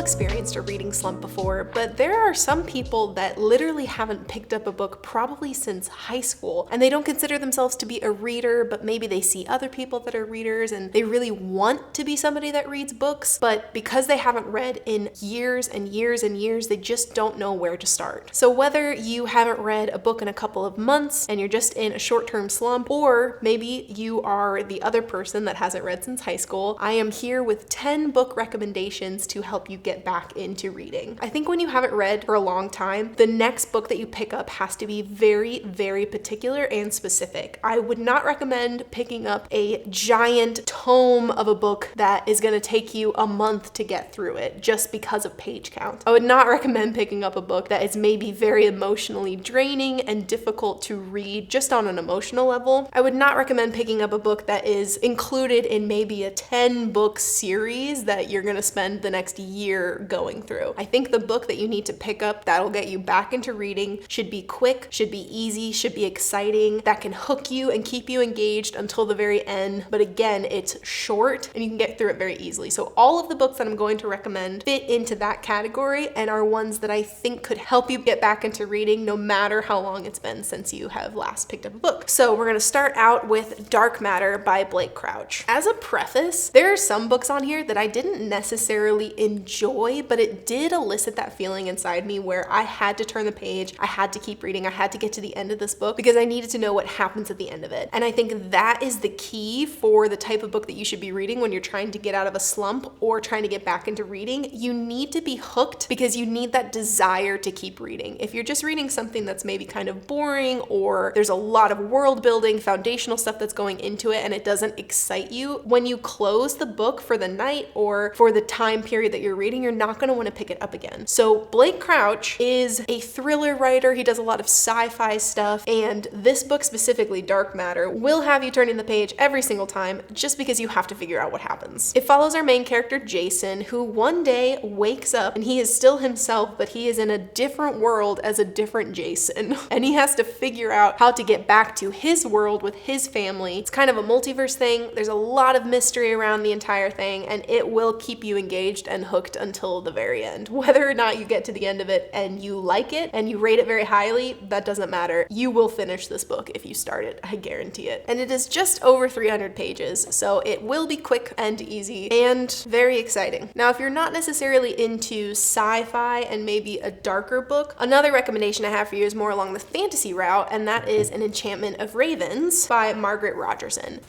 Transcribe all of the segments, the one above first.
experienced a reading slump before, but there are some people that literally haven't picked up a book probably since high school, and they don't consider themselves to be a reader, but maybe they see other people that are readers and they really want to be somebody that reads books, but because they haven't read in years and years and years, they just don't know where to start. So whether you haven't read a book in a couple of months and you're just in a short-term slump, or maybe you are the other person that hasn't read since high school, I am here with 10 book recommendations to help you get back into reading. I think when you haven't read for a long time, the next book that you pick up has to be very, very particular and specific. I would not recommend picking up a giant tome of a book that is going to take you a month to get through it just because of page count. I would not recommend picking up a book that is maybe very emotionally draining and difficult to read just on an emotional level. I would not recommend picking up a book that is included in maybe a 10 book series that you're going to spend the next year going through. I think the book that you need to pick up that'll get you back into reading should be quick, should be easy, should be exciting, that can hook you and keep you engaged until the very end. But again, it's short and you can get through it very easily. So all of the books that I'm going to recommend fit into that category and are ones that I think could help you get back into reading no matter how long it's been since you have last picked up a book. So we're going to start out with Dark Matter by Blake Crouch. As a preface, there are some books on here that I didn't necessarily enjoy, but it did elicit that feeling inside me where I had to turn the page, I had to keep reading, I had to get to the end of this book because I needed to know what happens at the end of it. And I think that is the key for the type of book that you should be reading when you're trying to get out of a slump or trying to get back into reading. You need to be hooked because you need that desire to keep reading. If you're just reading something that's maybe kind of boring or there's a lot of world building, foundational stuff that's going into it and it doesn't excite you, when you close the book for the night or for the time period that you're reading, you're not going to want to pick it up again. So Blake Crouch is a thriller writer. He does a lot of sci-fi stuff, and this book specifically, Dark Matter, will have you turning the page every single time just because you have to figure out what happens. It follows our main character, Jason, who one day wakes up and he is still himself, but he is in a different world as a different Jason. And he has to figure out how to get back to his world with his family. It's kind of a multiverse thing. There's a lot of mystery around the entire thing, and it will keep you engaged and hooked until the very end. Whether or not you get to the end of it and you like it and you rate it very highly, that doesn't matter. You will finish this book if you start it, I guarantee it. And it is just over 300 pages, so it will be quick and easy and very exciting. Now, if you're not necessarily into sci-fi and maybe a darker book, another recommendation I have for you is more along the fantasy route, and that is An Enchantment of Ravens by Margaret Rogerson.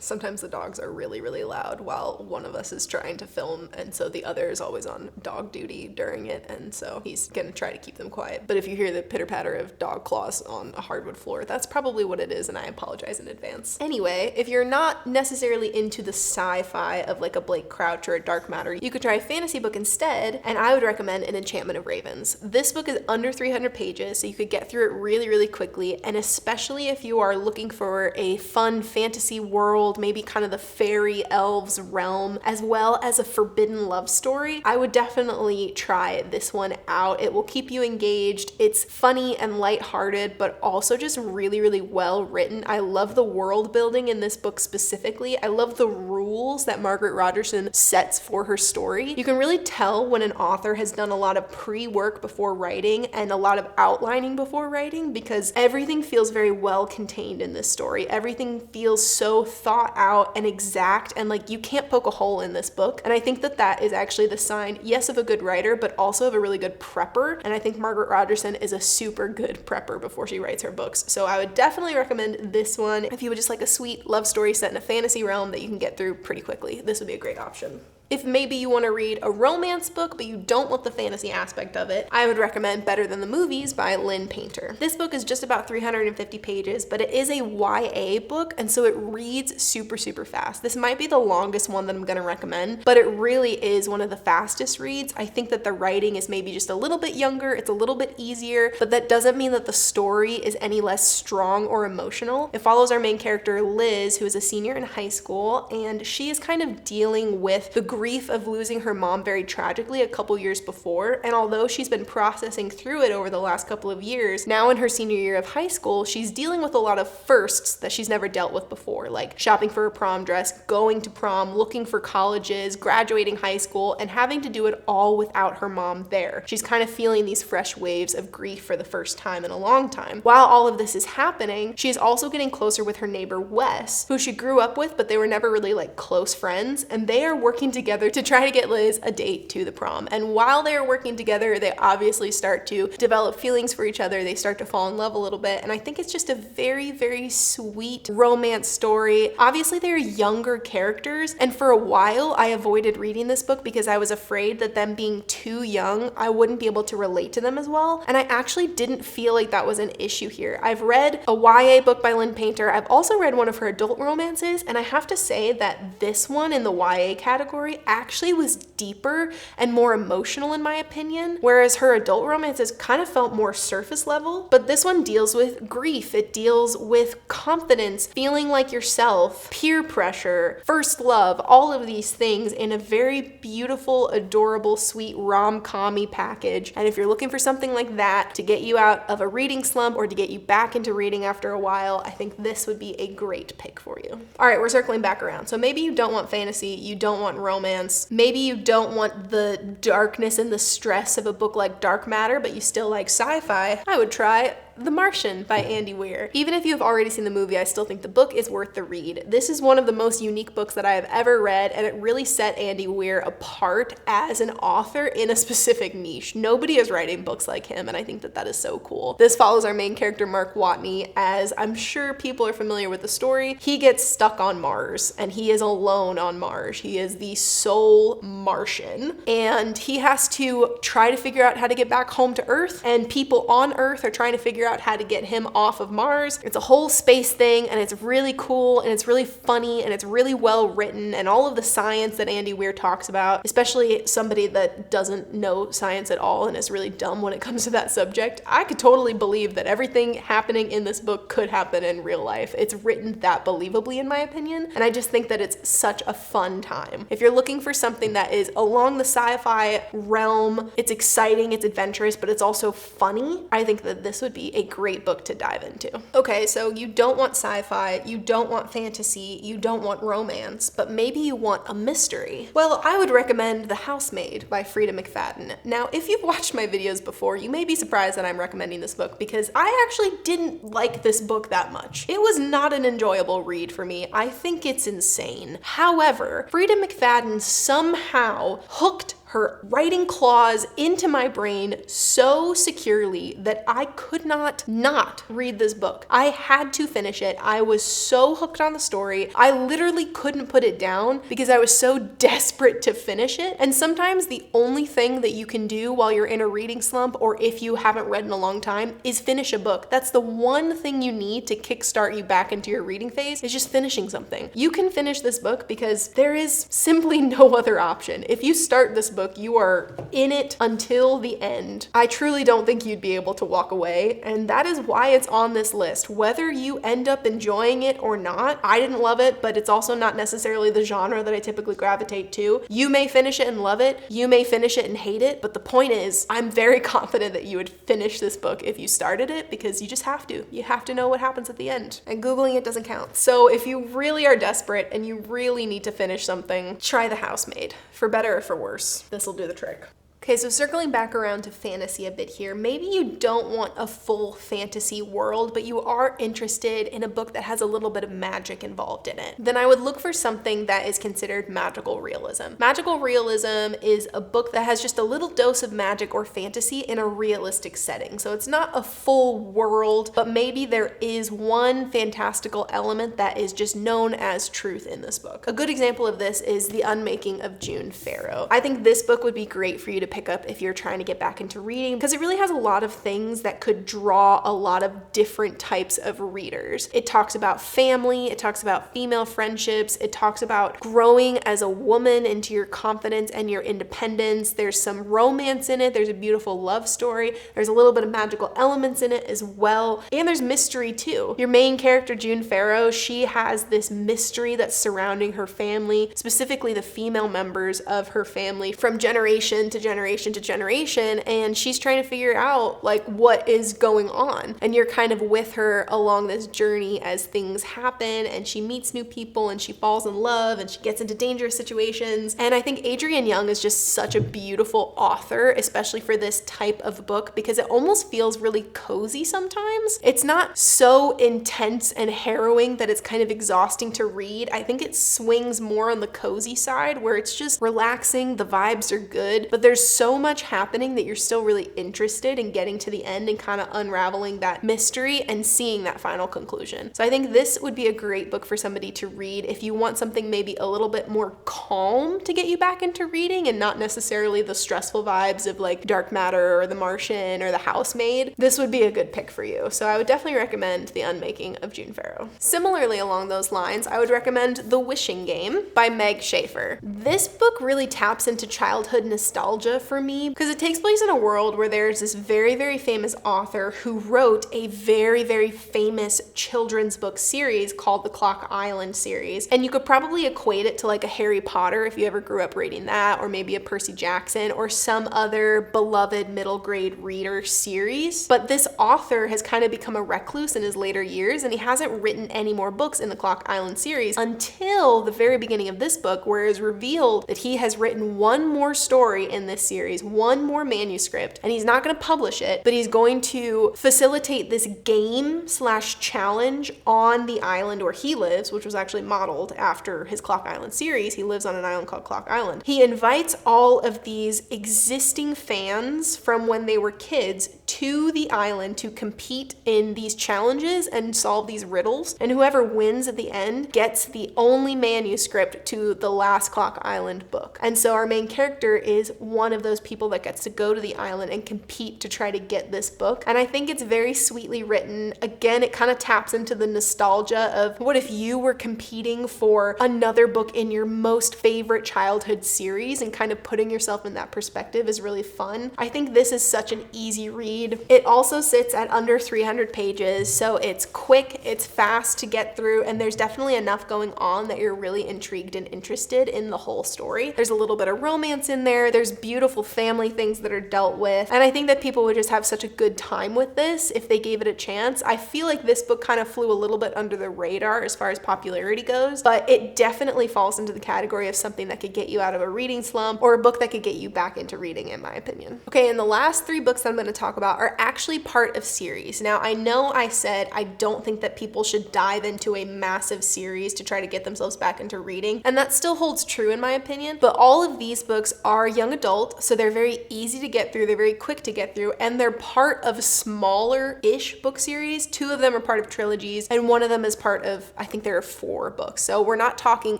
Sometimes the dogs are really, really loud while one of us is trying to film, and so the other is always on dog duty during it, and so he's gonna try to keep them quiet. But if you hear the pitter-patter of dog claws on a hardwood floor, that's probably what it is, and I apologize in advance. Anyway, if you're not necessarily into the sci-fi of like a Blake Crouch or a Dark Matter, you could try a fantasy book instead, and I would recommend An Enchantment of Ravens. This book is under 300 pages, so you could get through it really, really quickly, and especially if you are looking for a fun fantasy world, maybe kind of the fairy elves realm, as well as a forbidden love story, I would definitely try this one out. It will keep you engaged. It's funny and lighthearted, but also just really, really well written. I love the world building in this book specifically. I love the rules that Margaret Rogerson sets for her story. You can really tell when an author has done a lot of pre-work before writing and a lot of outlining before writing, because everything feels very well contained in this story. Everything feels so thought out and exact, and like you can't poke a hole in this book. And I think that that is actually the sign, yes, of a good writer, but also of a really good prepper. And I think Margaret Rogerson is a super good prepper before she writes her books. So I would definitely recommend this one if you would just like a sweet love story set in a fantasy realm that you can get through pretty quickly. This would be a great option. If maybe you want to read a romance book, but you don't want the fantasy aspect of it, I would recommend Better Than the Movies by Lynn Painter. This book is just about 350 pages, but it is a YA book, and so it reads super, super fast. This might be the longest one that I'm going to recommend, but it really is one of the fastest reads. I think that the writing is maybe just a little bit younger, it's a little bit easier, but that doesn't mean that the story is any less strong or emotional. It follows our main character, Liz, who is a senior in high school, and she is kind of dealing with the grief of losing her mom very tragically a couple years before, and although she's been processing through it over the last couple of years, now in her senior year of high school, she's dealing with a lot of firsts that she's never dealt with before, like shopping for a prom dress, going to prom, looking for colleges, graduating high school, and having to do it all without her mom there. She's kind of feeling these fresh waves of grief for the first time in a long time. While all of this is happening, she's also getting closer with her neighbor Wes, who she grew up with, but they were never really like close friends, and they are working together to try to get Liz a date to the prom. And while they are working together, they obviously start to develop feelings for each other. They start to fall in love a little bit, and I think it's just a very, very sweet romance story. Obviously, they're younger characters, and for a while, I avoided reading this book because I was afraid that them being too young, I wouldn't be able to relate to them as well, and I actually didn't feel like that was an issue here. I've read a YA book by Lynn Painter. I've also read one of her adult romances, and I have to say that this one in the YA category actually was deeper and more emotional in my opinion, whereas her adult romances kind of felt more surface level, but this one deals with grief. It deals with confidence, feeling like yourself, peer pressure, first love, all of these things in a very beautiful, adorable, sweet rom-com-y package. And if you're looking for something like that to get you out of a reading slump or to get you back into reading after a while, I think this would be a great pick for you. All right, we're circling back around. So maybe you don't want fantasy, you don't want romance, maybe you don't want the darkness and the stress of a book like Dark Matter, but you still like sci-fi. I would try The Martian by Andy Weir. Even if you've already seen the movie, I still think the book is worth the read. This is one of the most unique books that I have ever read, and it really set Andy Weir apart as an author in a specific niche. Nobody is writing books like him, and I think that that is so cool. This follows our main character, Mark Watney, as I'm sure people are familiar with the story. He gets stuck on Mars, and he is alone on Mars. He is the sole Martian, and he has to try to figure out how to get back home to Earth, and people on Earth are trying to figure out how to get him off of Mars. It's a whole space thing, and it's really cool, and it's really funny, and it's really well written, and all of the science that Andy Weir talks about, especially somebody that doesn't know science at all and is really dumb when it comes to that subject, I could totally believe that everything happening in this book could happen in real life. It's written that believably in my opinion, and I just think that it's such a fun time. If you're looking for something that is along the sci-fi realm, it's exciting, it's adventurous, but it's also funny, I think that this would be a great book to dive into. Okay, so you don't want sci-fi, you don't want fantasy, you don't want romance, but maybe you want a mystery. Well, I would recommend The Housemaid by Frida McFadden. Now, if you've watched my videos before, you may be surprised that I'm recommending this book because I actually didn't like this book that much. It was not an enjoyable read for me. I think it's insane. However, Frida McFadden somehow hooked her writing claws into my brain so securely that I could not read this book. I had to finish it. I was so hooked on the story. I literally couldn't put it down because I was so desperate to finish it. And sometimes the only thing that you can do while you're in a reading slump, or if you haven't read in a long time, is finish a book. That's the one thing you need to kickstart you back into your reading phase, is just finishing something. You can finish this book because there is simply no other option. If you start this book, you are in it until the end. I truly don't think you'd be able to walk away, and that is why it's on this list. Whether you end up enjoying it or not, I didn't love it, but it's also not necessarily the genre that I typically gravitate to. You may finish it and love it, you may finish it and hate it, but the point is, I'm very confident that you would finish this book if you started it, because you just have to. You have to know what happens at the end, and Googling it doesn't count. So if you really are desperate and you really need to finish something, try The Housemaid. For better or for worse, this will do the trick. Okay, so circling back around to fantasy a bit here, maybe you don't want a full fantasy world, but you are interested in a book that has a little bit of magic involved in it. Then I would look for something that is considered magical realism. Magical realism is a book that has just a little dose of magic or fantasy in a realistic setting. So it's not a full world, but maybe there is one fantastical element that is just known as truth in this book. A good example of this is The Unmaking of June Farrow. I think this book would be great for you to pick up if you're trying to get back into reading, because it really has a lot of things that could draw a lot of different types of readers. It talks about family, it talks about female friendships, it talks about growing as a woman into your confidence and your independence. There's some romance in it, there's a beautiful love story, there's a little bit of magical elements in it as well, and there's mystery too. Your main character, June Farrow, she has this mystery that's surrounding her family, specifically the female members of her family from generation to generation to generation, and she's trying to figure out like what is going on, and you're kind of with her along this journey as things happen, and she meets new people and she falls in love and she gets into dangerous situations. And I think Adrienne Young is just such a beautiful author, especially for this type of book, because it almost feels really cozy sometimes. It's not so intense and harrowing that it's kind of exhausting to read. I think it swings more on the cozy side where it's just relaxing, the vibes are good, but there's so much happening that you're still really interested in getting to the end and kind of unraveling that mystery and seeing that final conclusion. So I think this would be a great book for somebody to read if you want something maybe a little bit more calm to get you back into reading and not necessarily the stressful vibes of like Dark Matter or The Martian or The Housemaid. This would be a good pick for you. So I would definitely recommend The Unmaking of June Farrow. Similarly along those lines, I would recommend The Wishing Game by Meg Schaefer. This book really taps into childhood nostalgia for me because it takes place in a world where there's this very, very famous author who wrote a very, very famous children's book series called the Clock Island series. And you could probably equate it to like a Harry Potter if you ever grew up reading that, or maybe a Percy Jackson or some other beloved middle grade reader series. But this author has kind of become a recluse in his later years, and he hasn't written any more books in the Clock Island series until the very beginning of this book, where it's revealed that he has written one more story in this series, one more manuscript, and he's not going to publish it, but he's going to facilitate this game slash challenge on the island where he lives, which was actually modeled after his Clock Island series. He lives on an island called Clock Island. He invites all of these existing fans from when they were kids to the island to compete in these challenges and solve these riddles, and whoever wins at the end gets the only manuscript to the last Clock Island book. And so our main character is one of those people that gets to go to the island and compete to try to get this book, and I think it's very sweetly written. Again, it kind of taps into the nostalgia of what if you were competing for another book in your most favorite childhood series, and kind of putting yourself in that perspective is really fun. I think this is such an easy read. It also sits at under 300 pages, so it's quick, it's fast to get through, and there's definitely enough going on that you're really intrigued and interested in the whole story. There's a little bit of romance in there, there's beautiful family things that are dealt with, and I think that people would just have such a good time with this if they gave it a chance. I feel like this book kind of flew a little bit under the radar as far as popularity goes, but it definitely falls into the category of something that could get you out of a reading slump, or a book that could get you back into reading, in my opinion. Okay, and the last three books I'm going to talk about are actually part of series. Now, I know I said I don't think that people should dive into a massive series to try to get themselves back into reading, and that still holds true in my opinion, but all of these books are young adult, so they're very easy to get through, they're very quick to get through, and they're part of smaller-ish book series. Two of them are part of trilogies, and one of them is part of, I think there are 4 books. So we're not talking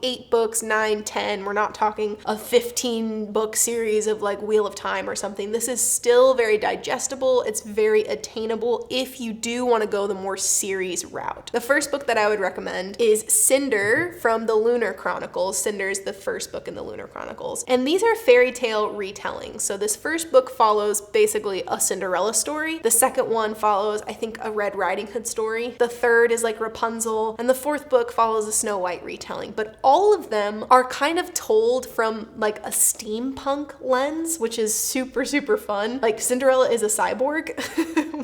8 books, 9, 10, we're not talking a 15-book series of like Wheel of Time or something. This is still very digestible, it's very attainable if you do want to go the more series route. The first book that I would recommend is Cinder from the Lunar Chronicles. Cinder is the first book in the Lunar Chronicles, and these are fairy tale retellings. So this first book follows basically a Cinderella story. The second one follows, I think, a Red Riding Hood story. The third is like Rapunzel, and the fourth book follows a Snow White retelling. But all of them are kind of told from like a steampunk lens, which is super, super fun. Like Cinderella is a cyborg,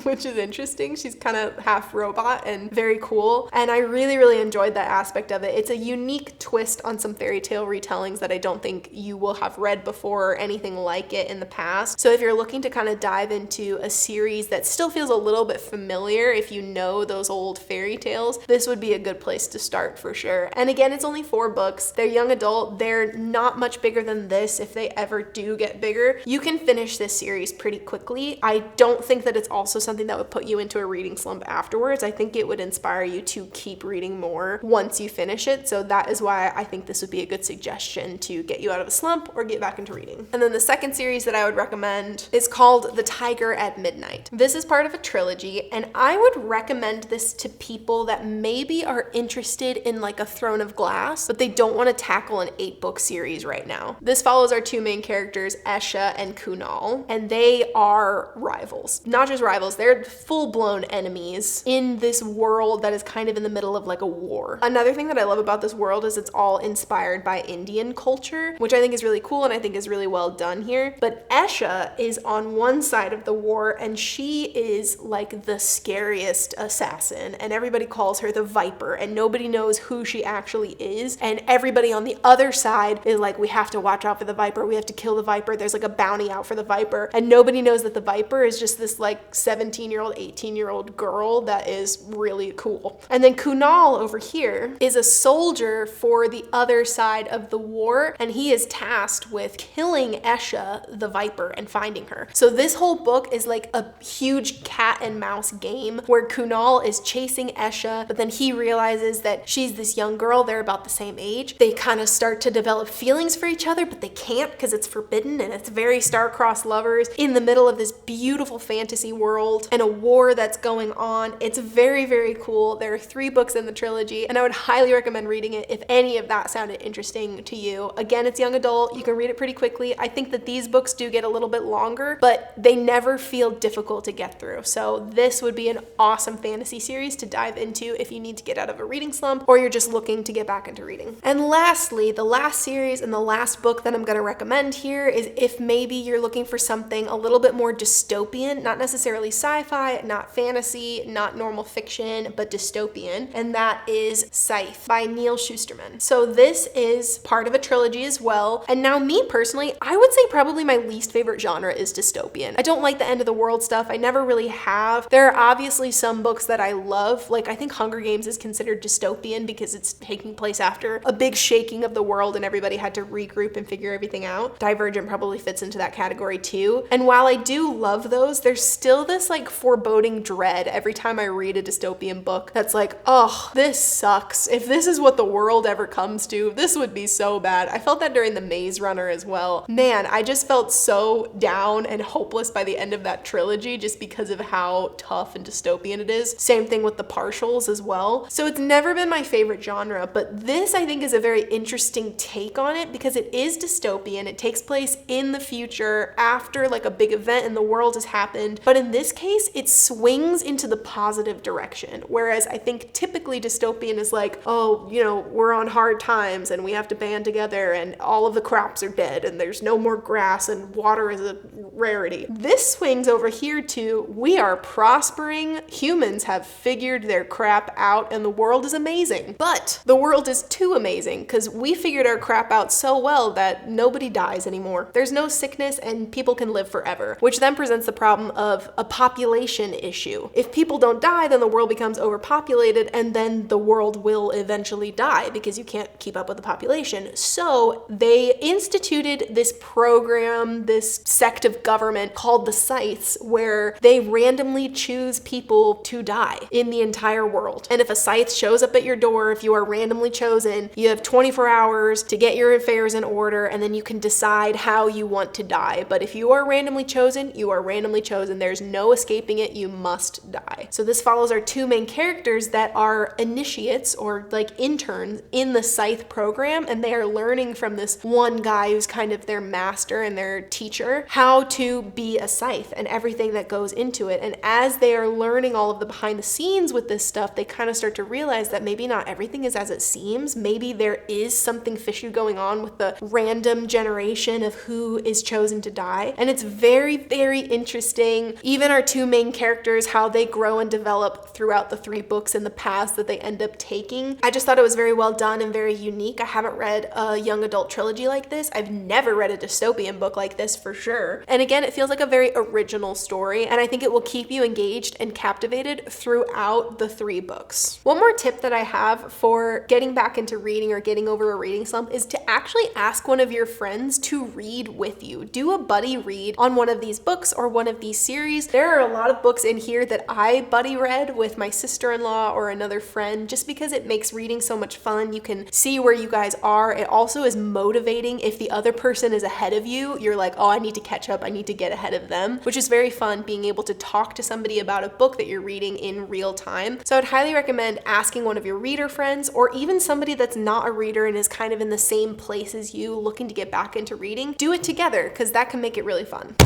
which is interesting. She's kind of half robot and very cool. And I really, really enjoyed that aspect of it. It's a unique twist on some fairy tale retellings that I don't think you will have read before or anything like it in the past. So if you're looking to kind of dive into a series that still feels a little bit familiar, if you know those old fairy tales, this would be a good place to start for sure. And again, it's only 4 books. They're young adult. They're not much bigger than this. If they ever do get bigger, you can finish this series pretty quickly. I don't think that it's also something that would put you into a reading slump afterwards. I think it would inspire you to keep reading more once you finish it. So that is why I think this would be a good suggestion to get you out of a slump or get back into reading. And then the second series that I would recommend is called The Tiger at Midnight. This is part of a trilogy, and I would recommend this to people that maybe are interested in like a Throne of Glass, but they don't want to tackle an 8-book series right now. This follows our two main characters, Esha and Kunal, and they are rivals. Not just rivals, they're full-blown enemies in this world that is kind of in the middle of like a war. Another thing that I love about this world is it's all inspired by Indian culture, which I think is really cool and I think is really well done here. But Esha is on one side of the war and she is like the scariest assassin, and everybody calls her the Viper, and nobody knows who she actually is. And everybody on the other side is like, we have to watch out for the Viper, we have to kill the Viper, there's like a bounty out for the Viper. And nobody knows that the Viper is just this like 17-year-old, 18-year-old girl that is really cool. And then Kunal over here is a soldier for the other side of the war, and he is tasked with killing Esha, the Viper, and finding her. So this whole book is like a huge cat and mouse game where Kunal is chasing Esha, but then he realizes that she's this young girl, they're about the same age. They kind of start to develop feelings for each other, but they can't because it's forbidden, and it's very star-crossed lovers in the middle of this beautiful fantasy world and a war that's going on. It's very, very cool. There are 3 books in the trilogy, and I would highly recommend reading it if any of that sounded interesting to you. Again, it's young adult. You can read it pretty quickly. I think that these books do get a little bit longer, but they never feel difficult to get through. So this would be an awesome fantasy series to dive into if you need to get out of a reading slump or you're just looking to get back into reading. And lastly, the last series and the last book that I'm going to recommend here is if maybe you're looking for something a little bit more dystopian, not necessarily sci-fi, not fantasy, not normal fiction, but dystopian, and that is Scythe by Neil Shusterman. So this is part of a trilogy as well, and now me personally, I would say probably my least favorite genre is dystopian. I don't like the end of the world stuff. I never really have. There are obviously some books that I love, like I think Hunger Games is considered dystopian because it's taking place after a big shaking of the world and everybody had to regroup and figure everything out. Divergent probably fits into that category too. And while I do love those, there's still this like foreboding dread every time I read a dystopian book that's like, oh, this sucks. If this is what the world ever comes to, this would be so bad. I felt that during The Maze Runner as well. Man, I just felt so down and hopeless by the end of that trilogy just because of how tough and dystopian it is. Same thing with The Partials as well. So it's never been my favorite genre, but this I think is a very interesting take on it because it is dystopian. It takes place in the future after like a big event in the world has happened. But in this case, it swings into the positive direction. Whereas I think typically dystopian is like, oh, you know, we're on hard times and we have to band together and all of the crops are dead and there's no more grass and water is a rarity. This swings over here to, we are prospering, humans have figured their crap out and the world is amazing. But the world is too amazing because we figured our crap out so well that nobody dies anymore. There's no sickness and people can live forever, which then presents the problem of a population issue. If people don't die, then the world becomes overpopulated and then the world will eventually die because you can't keep up with the population. So they instituted this program, this sect of government called the Scythes, where they randomly choose people to die in the entire world. And if a Scythe shows up at your door, if you are randomly chosen, you have 24 hours to get your affairs in order and then you can decide how you want to die. But if you are randomly chosen, you are randomly chosen. There's no escaping it. You must die. So this follows our 2 main characters that are initiates or like interns in the Scythe program, and they are learning from this one guy who's kind of their master and their teacher how to be a Scythe and everything that goes into it. And as they are learning all of the behind the scenes with this stuff, they kind of start to realize that maybe not everything is as it seems. Maybe there is something fishy going on with the random generation of who is chosen to die. And it's very, very interesting. Even our 2 main characters, how they grow and develop throughout the 3 books in the past that they end up taking. I just thought it was very well done and very unique. I haven't read a young adult trilogy like this. I've never read a dystopian book like this for sure. And again, it feels like a very original story, and I think it will keep you engaged and captivated throughout the 3 books. One more tip that I have for getting back into reading or getting over a reading slump is to actually ask one of your friends to read with you. Do a buddy read on one of these books or one of these series. There are a lot of books in here that I buddy read with my sister-in-law or another friend just because it makes reading so much fun. You can see where you guys are. It also is motivating. If the other person is ahead of you, you're like, oh, I need to catch up, I need to get ahead of them, which is very fun, being able to talk to somebody about a book that you're reading in real time. So I'd highly recommend asking one of your reader friends, or even somebody that's not a reader and is kind of in the same place as you, looking to get back into reading. Do it together, because that can make it really fun.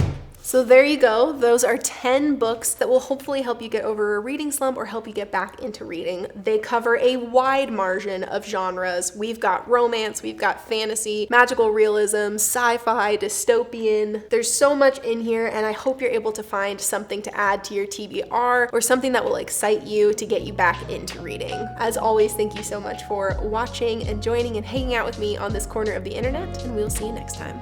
So there you go. Those are 10 books that will hopefully help you get over a reading slump or help you get back into reading. They cover a wide margin of genres. We've got romance, we've got fantasy, magical realism, sci-fi, dystopian. There's so much in here, and I hope you're able to find something to add to your TBR or something that will excite you to get you back into reading. As always, thank you so much for watching and joining and hanging out with me on this corner of the internet, and we'll see you next time.